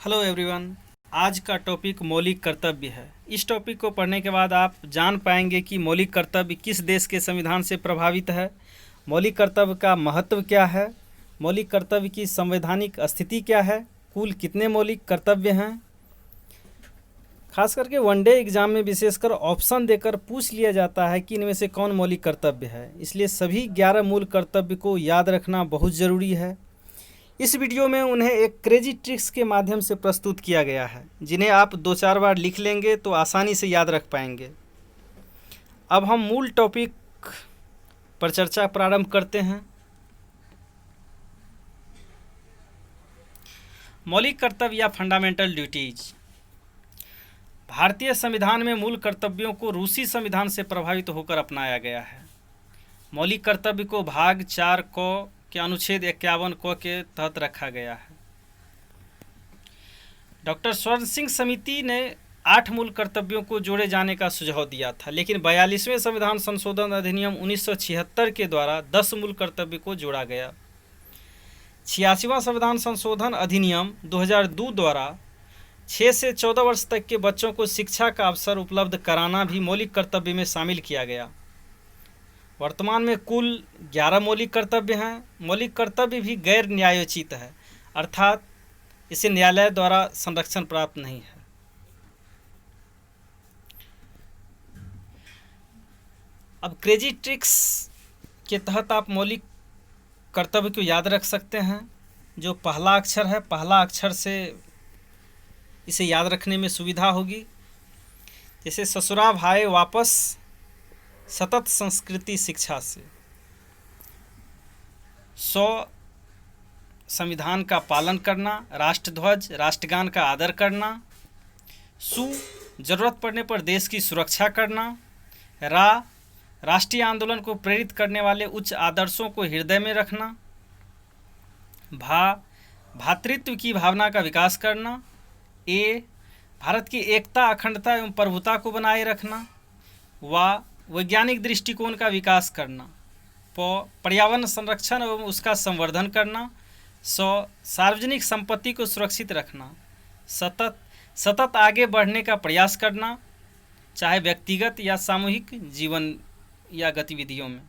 Hello everyone. आज का topic मौलिक कर्तव्य है। इस टॉपिक को पढ़ने के बाद आप जान पाएंगे कि मौलिक कर्तव्य किस देश के संविधान से प्रभावित है, मौलिक कर्तव्य का महत्व क्या है, मौलिक कर्तव्य की संवैधानिक स्थिति क्या है, कुल कितने मौलिक कर्तव्य हैं। खास करके वनडे एग्जाम में विशेषकर ऑप्शन देकर पूछ लिया जाता है कि इनमें से कौन मौलिक कर्तव्य है, इसलिए सभी 11 मूल कर्तव्य को याद रखना बहुत ज़रूरी है। इस वीडियो में उन्हें एक क्रेजी ट्रिक्स के माध्यम से प्रस्तुत किया गया है, जिन्हें आप 2-4 बार लिख लेंगे तो आसानी से याद रख पाएंगे। अब हम मूल टॉपिक पर चर्चा प्रारंभ करते हैं। मौलिक कर्तव्य या फंडामेंटल ड्यूटीज। भारतीय संविधान में मूल कर्तव्यों को रूसी संविधान से प्रभावित होकर अपनाया गया है। मौलिक कर्तव्य को भाग 4 क के अनुच्छेद 51 क के तहत रखा गया है। डॉक्टर स्वर्ण सिंह समिति ने 8 मूल कर्तव्यों को जोड़े जाने का सुझाव दिया था, लेकिन 42वें संविधान संशोधन अधिनियम 1976 के द्वारा 10 मूल कर्तव्य को जोड़ा गया। 86वां संविधान संशोधन अधिनियम 2002 द्वारा 6 से 14 वर्ष तक के बच्चों को शिक्षा का अवसर उपलब्ध कराना भी मौलिक कर्तव्य में शामिल किया गया। वर्तमान में कुल 11 मौलिक कर्तव्य हैं। मौलिक कर्तव्य भी गैर न्यायोचित है, अर्थात इसे न्यायालय द्वारा संरक्षण प्राप्त नहीं है। अब क्रेजी ट्रिक्स के तहत आप मौलिक कर्तव्य को याद रख सकते हैं। जो पहला अक्षर है, पहला अक्षर से इसे याद रखने में सुविधा होगी। जैसे ससुरा भाई वापस, सतत संस्कृति शिक्षा से। 100 संविधान का पालन करना, राष्ट्रध्वज राष्ट्रगान का आदर करना। सु जरूरत पड़ने पर देश की सुरक्षा करना। रा राष्ट्रीय आंदोलन को प्रेरित करने वाले उच्च आदर्शों को हृदय में रखना। भा भातृत्व की भावना का विकास करना। ए भारत की एकता, अखंडता एवं प्रभुता को बनाए रखना। वा वैज्ञानिक दृष्टिकोण का विकास करना। प पर्यावरण संरक्षण एवं उसका संवर्धन करना। सार्वजनिक संपत्ति को सुरक्षित रखना। सतत आगे बढ़ने का प्रयास करना, चाहे व्यक्तिगत या सामूहिक जीवन या गतिविधियों में।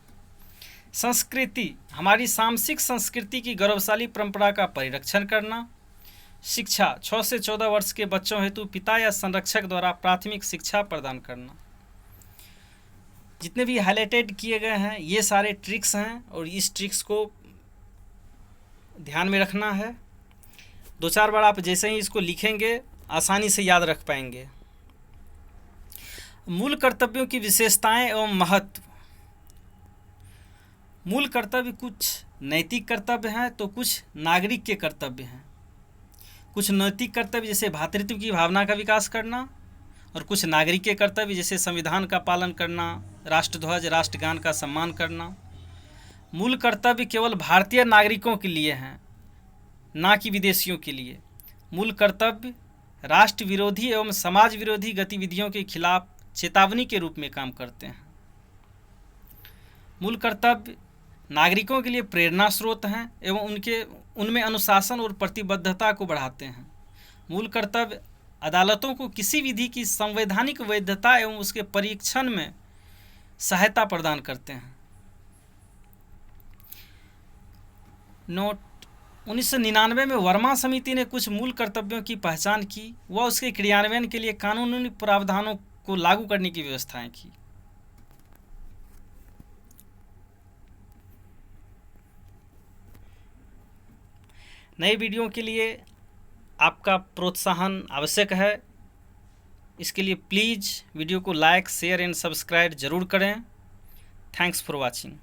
संस्कृति हमारी सांस्कृतिक संस्कृति की गौरवशाली परंपरा का परिरक्षण करना। शिक्षा 6 से 14 वर्ष के बच्चों हेतु पिता या संरक्षक द्वारा प्राथमिक शिक्षा प्रदान करना। जितने भी हाईलाइटेड किए गए हैं ये सारे ट्रिक्स हैं और इस ट्रिक्स को ध्यान में रखना है। 2-4 बार आप जैसे ही इसको लिखेंगे आसानी से याद रख पाएंगे। मूल कर्तव्यों की विशेषताएं एवं महत्व। मूल कर्तव्य कुछ नैतिक कर्तव्य हैं तो कुछ नागरिक के कर्तव्य हैं। कुछ नैतिक कर्तव्य जैसे भातृत्व की भावना का विकास करना, और कुछ नागरिक के कर्तव्य जैसे संविधान का पालन करना, राष्ट्रध्वज राष्ट्रगान का सम्मान करना। मूल कर्तव्य केवल भारतीय नागरिकों के लिए हैं, ना कि विदेशियों के लिए। मूल कर्तव्य राष्ट्र विरोधी एवं समाज विरोधी गतिविधियों के खिलाफ चेतावनी के रूप में काम करते हैं। मूल कर्तव्य नागरिकों के लिए प्रेरणा स्रोत हैं एवं उनमें अनुशासन और प्रतिबद्धता को बढ़ाते हैं। मूल कर्तव्य अदालतों को किसी विधि की संवैधानिक वैधता एवं उसके परीक्षण में सहायता प्रदान करते हैं। नोट 1999 में वर्मा समिति ने कुछ मूल कर्तव्यों की पहचान की व उसके क्रियान्वयन के लिए कानूनी प्रावधानों को लागू करने की व्यवस्थाएं की। नए वीडियो के लिए आपका प्रोत्साहन आवश्यक है। इसके लिए प्लीज़ वीडियो को लाइक, शेयर एंड सब्सक्राइब जरूर करें। Thanks for watching.